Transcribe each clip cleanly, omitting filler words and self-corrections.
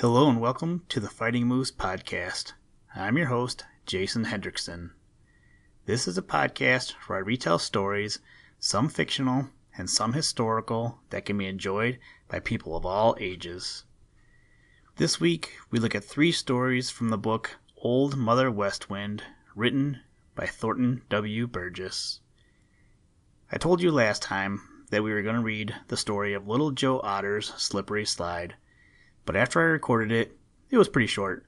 Hello and welcome to the Fighting Moose podcast. I'm your host, Jason Hendrickson. This is a podcast where I retell stories, some fictional and some historical, that can be enjoyed by people of all ages. This week, we look at 3 stories from the book Old Mother West Wind, written by Thornton W. Burgess. I told you last time that we were going to read the story of Little Joe Otter's Slippery Slide, but after I recorded it, it was pretty short,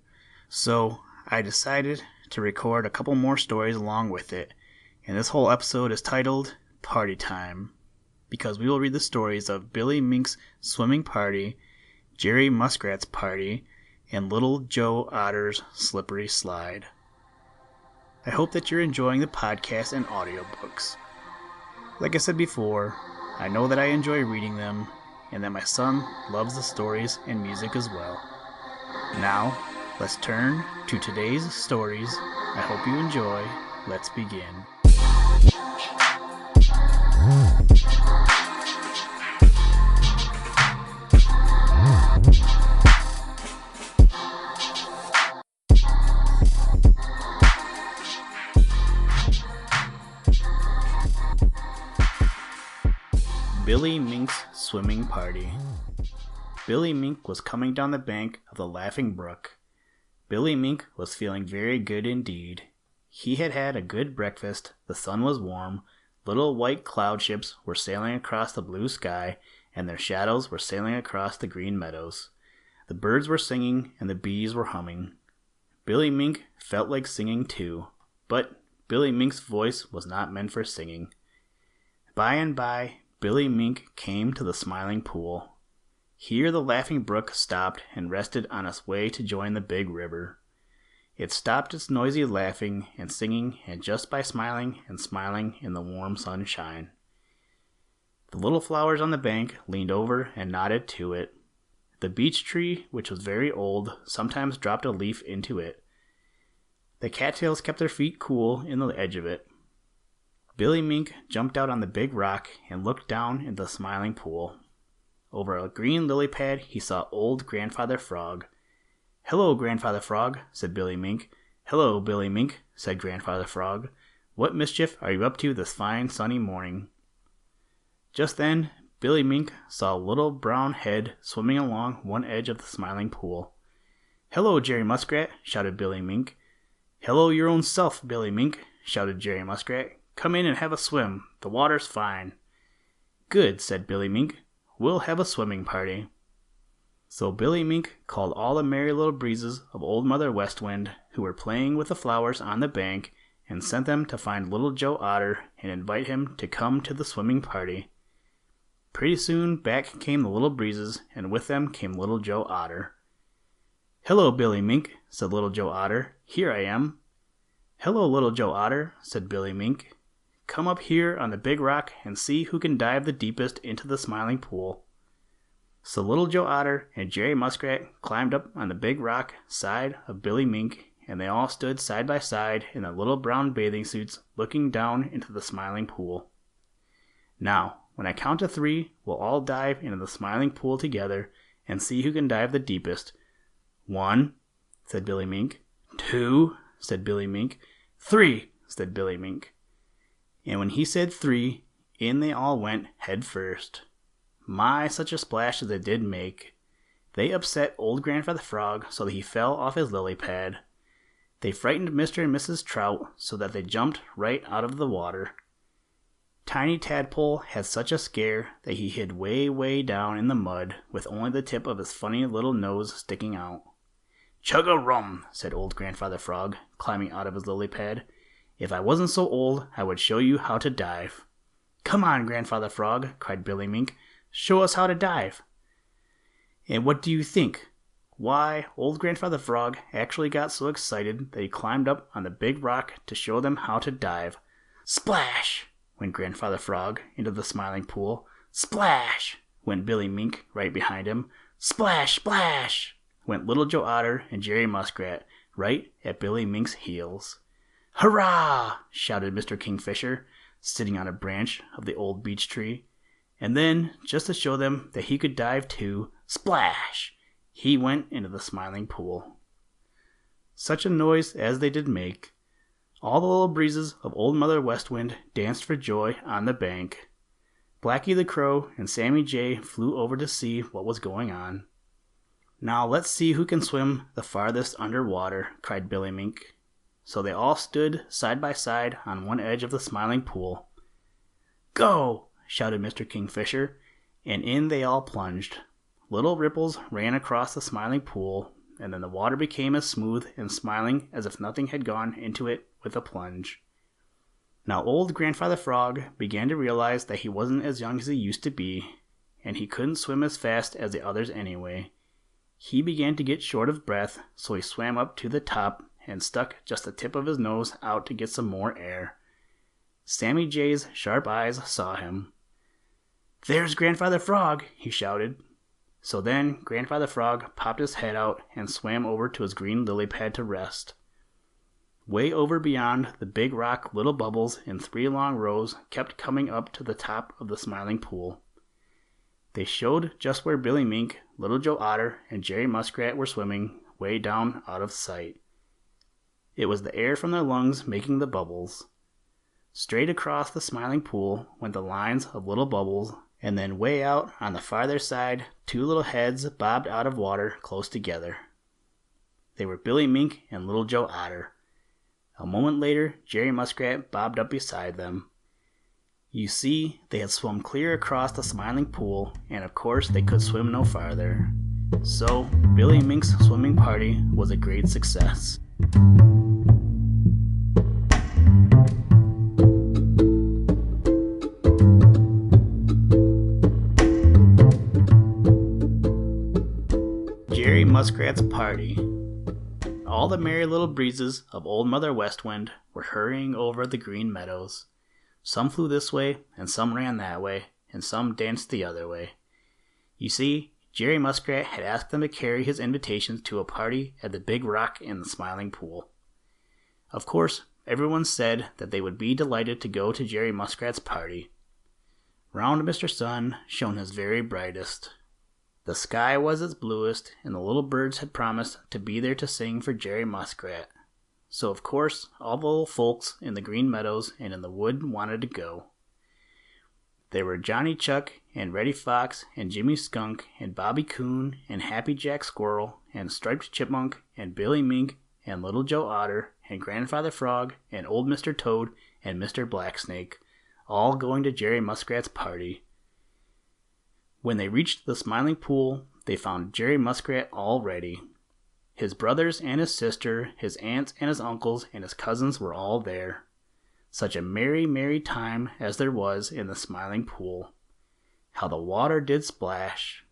so I decided to record a couple more stories along with it, and this whole episode is titled Party Time, because we will read the stories of Billy Mink's swimming party, Jerry Muskrat's party, and Little Joe Otter's slippery slide. I hope that you're enjoying the podcast and audiobooks. Like I said before, I know that I enjoy reading them, and that my son loves the stories and music as well. Now, let's turn to today's stories. I hope you enjoy. Let's begin. Billy Mink's swimming party. Billy Mink was coming down the bank of the Laughing Brook. Billy Mink was feeling very good indeed. He had had a good breakfast, the sun was warm, little white cloud ships were sailing across the blue sky, and their shadows were sailing across the green meadows. The birds were singing, and the bees were humming. Billy Mink felt like singing too, but Billy Mink's voice was not meant for singing. By and by, Billy Mink came to the Smiling Pool. Here the Laughing Brook stopped and rested on its way to join the big river. It stopped its noisy laughing and singing, and just by smiling and smiling in the warm sunshine. The little flowers on the bank leaned over and nodded to it. The beech tree, which was very old, sometimes dropped a leaf into it. The cattails kept their feet cool in the edge of it. Billy Mink jumped out on the big rock and looked down into the Smiling Pool. Over a green lily pad he saw old Grandfather Frog. "Hello, Grandfather Frog," said Billy Mink. "Hello, Billy Mink," said Grandfather Frog. "What mischief are you up to this fine sunny morning?" Just then Billy Mink saw a little brown head swimming along one edge of the Smiling Pool. "Hello, Jerry Muskrat," shouted Billy Mink. "Hello your own self, Billy Mink," shouted Jerry Muskrat. "Come in and have a swim. The water's fine." "Good," said Billy Mink. "We'll have a swimming party." So Billy Mink called all the merry little breezes of Old Mother West Wind who were playing with the flowers on the bank, and sent them to find Little Joe Otter and invite him to come to the swimming party. Pretty soon back came the little breezes, and with them came Little Joe Otter. "Hello, Billy Mink," said Little Joe Otter. "Here I am." "Hello, Little Joe Otter," said Billy Mink. "Come up here on the big rock and see who can dive the deepest into the Smiling Pool." So Little Joe Otter and Jerry Muskrat climbed up on the big rock side of Billy Mink, and they all stood side by side in their little brown bathing suits looking down into the Smiling Pool. "Now, when I count to 3, we'll all dive into the Smiling Pool together and see who can dive the deepest." "1," said Billy Mink. "2," said Billy Mink. "3," said Billy Mink. And when he said 3, in they all went head first. My, such a splash as they did make. They upset old Grandfather Frog so that he fell off his lily pad. They frightened Mr. and Mrs. Trout so that they jumped right out of the water. Tiny Tadpole had such a scare that he hid way, way down in the mud with only the tip of his funny little nose sticking out. "Chug-a-rum," said old Grandfather Frog, climbing out of his lily pad. "If I wasn't so old, I would show you how to dive." "Come on, Grandfather Frog," cried Billy Mink. "Show us how to dive." And what do you think? Why, old Grandfather Frog actually got so excited that he climbed up on the big rock to show them how to dive. Splash! Went Grandfather Frog into the Smiling Pool. Splash! Went Billy Mink right behind him. Splash! Splash! Went Little Joe Otter and Jerry Muskrat right at Billy Mink's heels. "Hurrah!" shouted Mr. Kingfisher, sitting on a branch of the old beech tree. And then, just to show them that he could dive too, splash! he went into the Smiling Pool. Such a noise as they did make! All the little breezes of Old Mother West Wind danced for joy on the bank. Blacky the Crow and Sammy Jay flew over to see what was going on. "Now let's see who can swim the farthest under water," cried Billy Mink. So they all stood side by side on one edge of the Smiling Pool. "Go!" shouted Mr. Kingfisher, and in they all plunged. Little ripples ran across the Smiling Pool, and then the water became as smooth and smiling as if nothing had gone into it with a plunge. Now old Grandfather Frog began to realize that he wasn't as young as he used to be, and he couldn't swim as fast as the others anyway. He began to get short of breath, so he swam up to the top and stuck just the tip of his nose out to get some more air. Sammy Jay's sharp eyes saw him. "There's Grandfather Frog!" he shouted. So then Grandfather Frog popped his head out and swam over to his green lily pad to rest. Way over beyond the big rock, little bubbles in 3 long rows kept coming up to the top of the Smiling Pool. They showed just where Billy Mink, Little Joe Otter, and Jerry Muskrat were swimming, way down out of sight. It was the air from their lungs making the bubbles. Straight across the Smiling Pool went the lines of little bubbles, and then way out on the farther side 2 little heads bobbed out of water close together. They were Billy Mink and Little Joe Otter. A moment later Jerry Muskrat bobbed up beside them. You see, they had swum clear across the Smiling Pool, and of course they could swim no farther. So Billy Mink's swimming party was a great success. Jerry Muskrat's Party. All the merry little breezes of Old Mother West Wind were hurrying over the green meadows. Some flew this way, and some ran that way, and some danced the other way. You see, Jerry Muskrat had asked them to carry his invitations to a party at the big rock in the Smiling Pool. Of course, everyone said that they would be delighted to go to Jerry Muskrat's party. Round Mr. Sun shone his very brightest. The sky was its bluest, and the little birds had promised to be there to sing for Jerry Muskrat. So of course, all the little folks in the green meadows and in the wood wanted to go. There were Johnny Chuck and Reddy Fox and Jimmy Skunk and Bobby Coon and Happy Jack Squirrel and Striped Chipmunk and Billy Mink and Little Joe Otter and Grandfather Frog and Old Mr. Toad and Mr. Blacksnake, all going to Jerry Muskrat's party. When they reached the Smiling Pool, they found Jerry Muskrat all ready. His brothers and his sister, his aunts and his uncles and his cousins were all there. Such a merry, merry time as there was in the Smiling Pool. How the water did splash!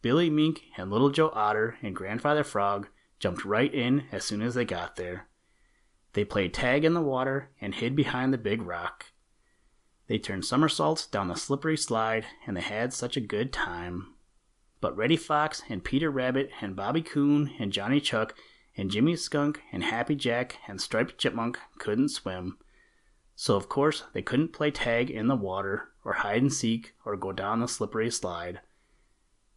Billy Mink and Little Joe Otter and Grandfather Frog jumped right in as soon as they got there. They played tag in the water and hid behind the big rock. They turned somersaults down the slippery slide, and they had such a good time. But Reddy Fox and Peter Rabbit and Bobby Coon and Johnny Chuck and Jimmy Skunk and Happy Jack and Striped Chipmunk couldn't swim. So of course they couldn't play tag in the water, or hide and seek, or go down the slippery slide.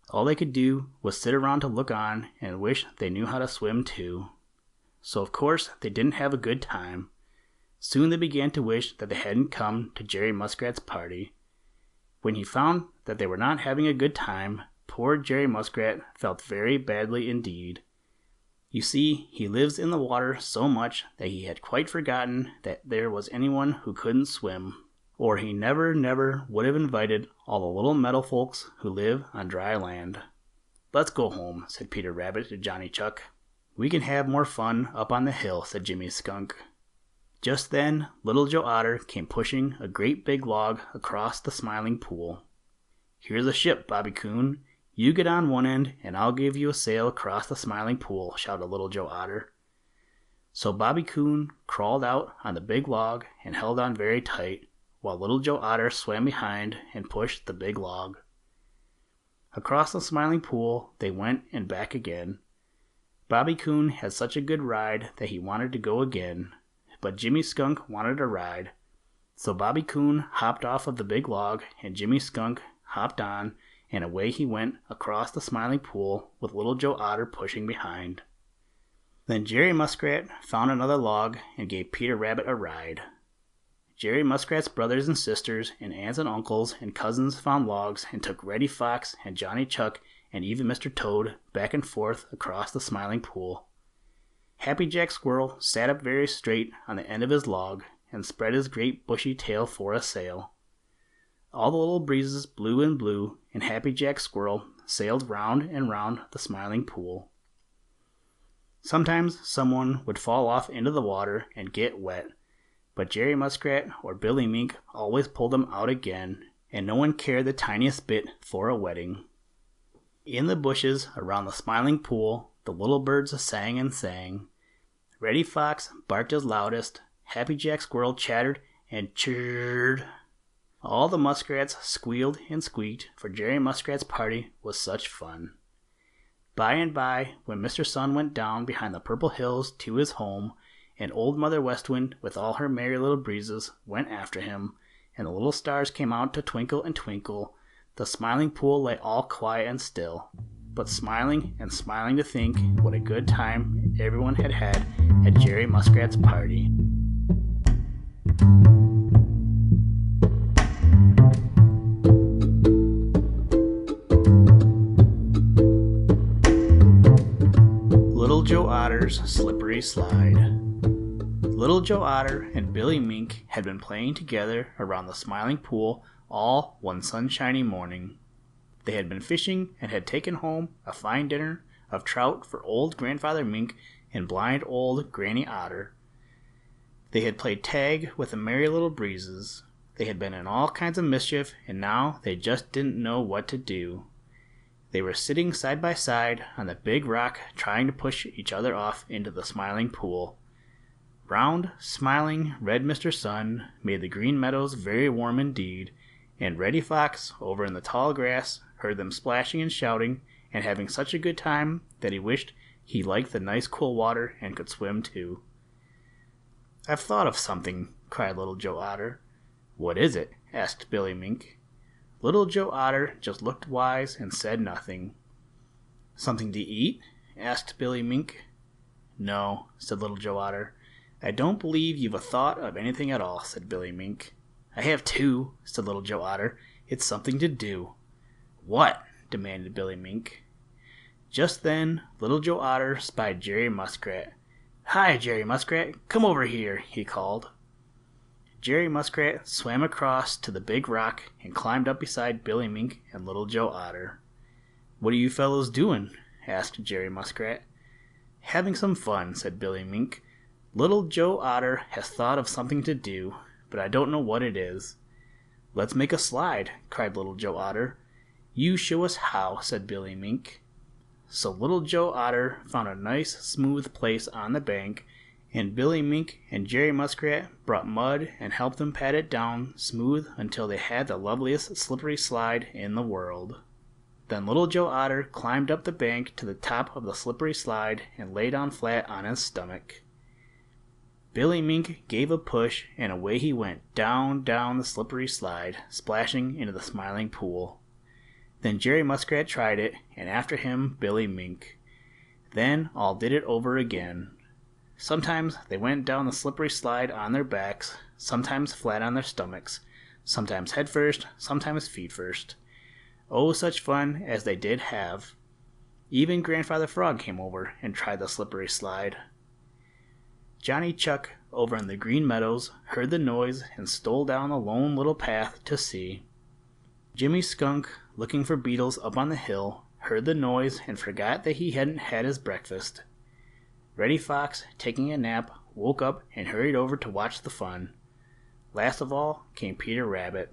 All they could do was sit around to look on and wish they knew how to swim too. So of course they didn't have a good time. Soon they began to wish that they hadn't come to Jerry Muskrat's party. When he found that they were not having a good time, poor Jerry Muskrat felt very badly indeed. You see, he lives in the water so much that he had quite forgotten that there was anyone who couldn't swim, or he never would have invited all the little meadow folks who live on dry land. "Let's go home," said Peter Rabbit to Johnny Chuck. "We can have more fun up on the hill," said Jimmy Skunk. Just then, Little Joe Otter came pushing a great big log across the Smiling Pool. "Here's a ship, Bobby Coon. You get on one end, and I'll give you a sail across the Smiling Pool," shouted Little Joe Otter. So Bobby Coon crawled out on the big log and held on very tight, while Little Joe Otter swam behind and pushed the big log. Across the Smiling Pool they went and back again. Bobby Coon had such a good ride that he wanted to go again. But Jimmy Skunk wanted a ride. So Bobby Coon hopped off of the big log, and Jimmy Skunk hopped on, and away he went across the Smiling Pool with Little Joe Otter pushing behind. Then Jerry Muskrat found another log and gave Peter Rabbit a ride. Jerry Muskrat's brothers and sisters and aunts and uncles and cousins found logs and took Reddy Fox and Johnny Chuck and even Mr. Toad back and forth across the Smiling Pool. Happy Jack Squirrel sat up very straight on the end of his log and spread his great bushy tail for a sail. All the little breezes blew and blew, and Happy Jack Squirrel sailed round and round the Smiling Pool. Sometimes someone would fall off into the water and get wet, but Jerry Muskrat or Billy Mink always pulled them out again, and no one cared the tiniest bit for a wetting. In the bushes around the Smiling Pool, the little birds sang and sang. Reddy Fox barked his loudest, Happy Jack Squirrel chattered and chirred. All the muskrats squealed and squeaked, for Jerry Muskrat's party was such fun. By and by, when Mr. Sun went down behind the purple hills to his home, and Old Mother West Wind with all her merry little breezes went after him, and the little stars came out to twinkle and twinkle, the Smiling Pool lay all quiet and still, but smiling and smiling to think what a good time everyone had had at Jerry Muskrat's party. Little Joe Otter's Slippery Slide. Little Joe Otter and Billy Mink had been playing together around the Smiling Pool all one sunshiny morning. They had been fishing and had taken home a fine dinner of trout for old Grandfather Mink and blind old Granny Otter. They had played tag with the merry little breezes. They had been in all kinds of mischief, and now they just didn't know what to do. They were sitting side by side on the big rock trying to push each other off into the Smiling Pool. Round, smiling, red Mr. Sun made the green meadows very warm indeed, and Reddy Fox, over in the tall grass, heard them splashing and shouting and having such a good time that he wished he liked the nice cool water and could swim too. "I've thought of something," cried Little Joe Otter. "What is it?" asked Billy Mink. Little Joe Otter just looked wise and said nothing. "Something to eat?" asked Billy Mink. "No," said Little Joe Otter. "I don't believe you've a thought of anything at all," said Billy Mink. "I have too," said Little Joe Otter. "It's something to do." "What?" demanded Billy Mink. Just then Little Joe Otter spied Jerry Muskrat. "Hi, Jerry Muskrat, come over here," he called. Jerry Muskrat swam across to the big rock and climbed up beside Billy Mink and Little Joe Otter. "What are you fellows doing?" asked Jerry Muskrat. "Having some fun," said Billy Mink. "Little Joe Otter has thought of something to do, but I don't know what it is." "Let's make a slide," cried Little Joe Otter. "You show us how," said Billy Mink. So Little Joe Otter found a nice smooth place on the bank, and Billy Mink and Jerry Muskrat brought mud and helped them pat it down smooth until they had the loveliest slippery slide in the world. Then Little Joe Otter climbed up the bank to the top of the slippery slide and lay down flat on his stomach. Billy Mink gave a push, and away he went down the slippery slide, splashing into the Smiling Pool. Then Jerry Muskrat tried it, and after him Billy Mink. Then all did it over again. Sometimes they went down the slippery slide on their backs, sometimes flat on their stomachs, sometimes head first, sometimes feet first. Oh, such fun as they did have. Even Grandfather Frog came over and tried the slippery slide. Johnny Chuck, over in the Green Meadows, heard the noise and stole down the lone little path to see. Jimmy Skunk, looking for beetles up on the hill, heard the noise and forgot that he hadn't had his breakfast. Reddy Fox, taking a nap, woke up and hurried over to watch the fun. Last of all came Peter Rabbit.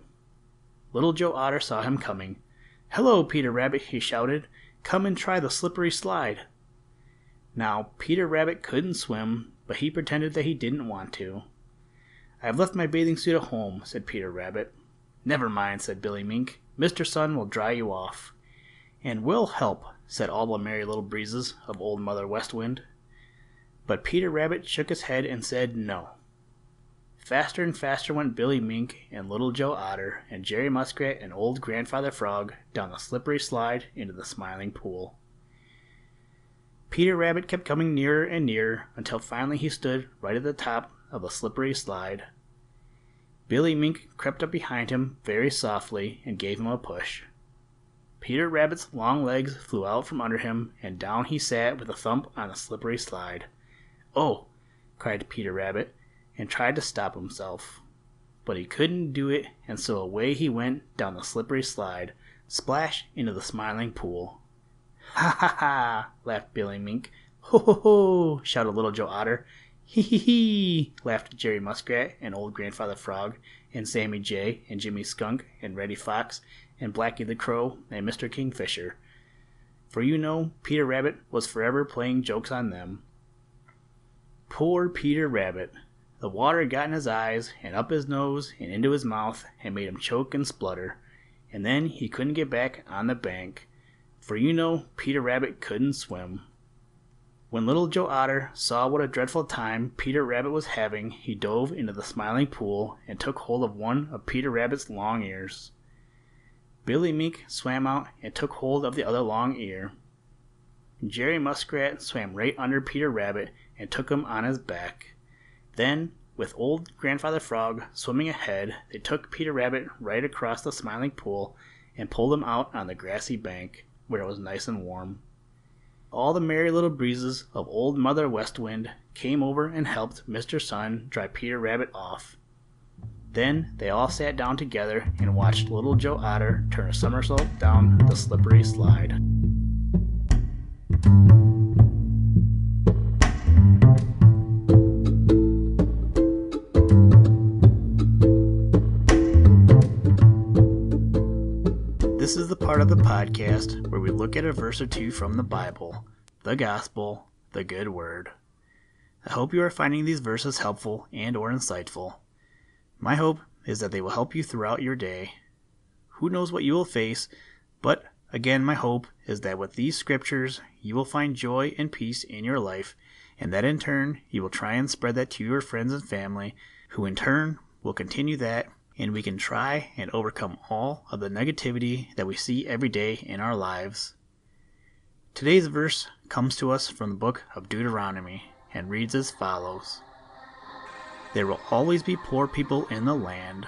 Little Joe Otter saw him coming. "Hello, Peter Rabbit," he shouted. "Come and try the slippery slide." Now, Peter Rabbit couldn't swim, but he pretended that he didn't want to. "I've left my bathing suit at home," said Peter Rabbit. "Never mind," said Billy Mink. "Mr. Sun will dry you off." "And we'll help," said all the merry little breezes of Old Mother West Wind. But Peter Rabbit shook his head and said no. Faster and faster went Billy Mink and Little Joe Otter and Jerry Muskrat and Old Grandfather Frog down the slippery slide into the Smiling Pool. Peter Rabbit kept coming nearer and nearer until finally he stood right at the top of the slippery slide. Billy Mink crept up behind him very softly and gave him a push. Peter Rabbit's long legs flew out from under him, and down he sat with a thump on the slippery slide. "Oh!" cried Peter Rabbit, and tried to stop himself. But he couldn't do it, and so away he went down the slippery slide, splash into the Smiling Pool. "Ha ha ha!" laughed Billy Mink. "Ho ho ho!" shouted Little Joe Otter. "Hee hee hee!" laughed Jerry Muskrat and Old Grandfather Frog and Sammy Jay and Jimmy Skunk and Reddy Fox and Blacky the Crow and Mr. Kingfisher. For you know, Peter Rabbit was forever playing jokes on them. Poor Peter Rabbit! The water got in his eyes and up his nose and into his mouth and made him choke and splutter, and then he couldn't get back on the bank, for you know Peter Rabbit couldn't swim. When Little Joe Otter saw what a dreadful time Peter Rabbit was having, he dove into the Smiling Pool and took hold of one of Peter Rabbit's long ears. Billy Mink swam out and took hold of the other long ear. Jerry Muskrat swam right under Peter Rabbit and took him on his back. Then, with Old Grandfather Frog swimming ahead, they took Peter Rabbit right across the Smiling Pool and pulled him out on the grassy bank, where it was nice and warm. All the merry little breezes of Old Mother West Wind came over and helped Mr. Sun dry Peter Rabbit off. Then they all sat down together and watched Little Joe Otter turn a somersault down the slippery slide. This is the part of the podcast where we look at a verse or two from the Bible, the Gospel, the Good Word. I hope you are finding these verses helpful and or insightful. My hope is that they will help you throughout your day. Who knows what you will face, but again my hope is that with these scriptures you will find joy and peace in your life, and that in turn you will try and spread that to your friends and family, who in turn will continue that, and we can try and overcome all of the negativity that we see every day in our lives. Today's verse comes to us from the book of Deuteronomy and reads as follows. There will always be poor people in the land.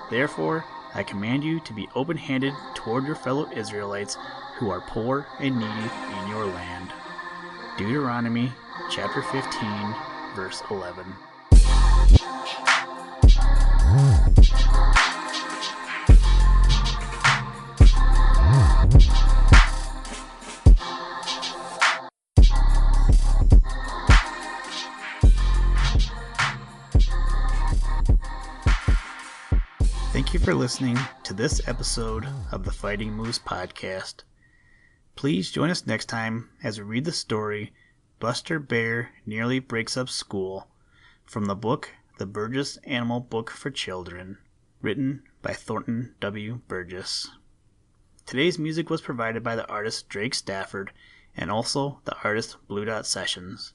Therefore, I command you to be open-handed toward your fellow Israelites who are poor and needy in your land. Deuteronomy chapter 15, verse 11. Thank you for listening to this episode of the Fighting Moose podcast. Please join us next time as we read the story Buster Bear Nearly Breaks Up School from the book The Burgess Animal Book for Children, written by Thornton W. Burgess. Today's music was provided by the artist Drake Stafford and also the artist Blue Dot Sessions.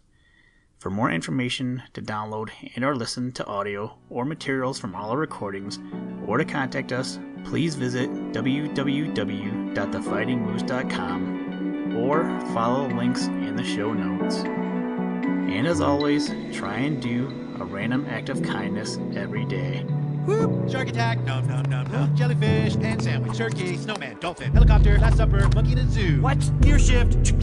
For more information, to download and or listen to audio or materials from all our recordings, or to contact us, please visit www.thefightingmoose.com or follow links in the show notes. And as always, try and do a random act of kindness every day. Whoop! Shark attack! Nom nom nom nom. Jellyfish, pan sandwich, turkey, snowman, dolphin, helicopter, last supper, monkey in a zoo. What? Gear shift.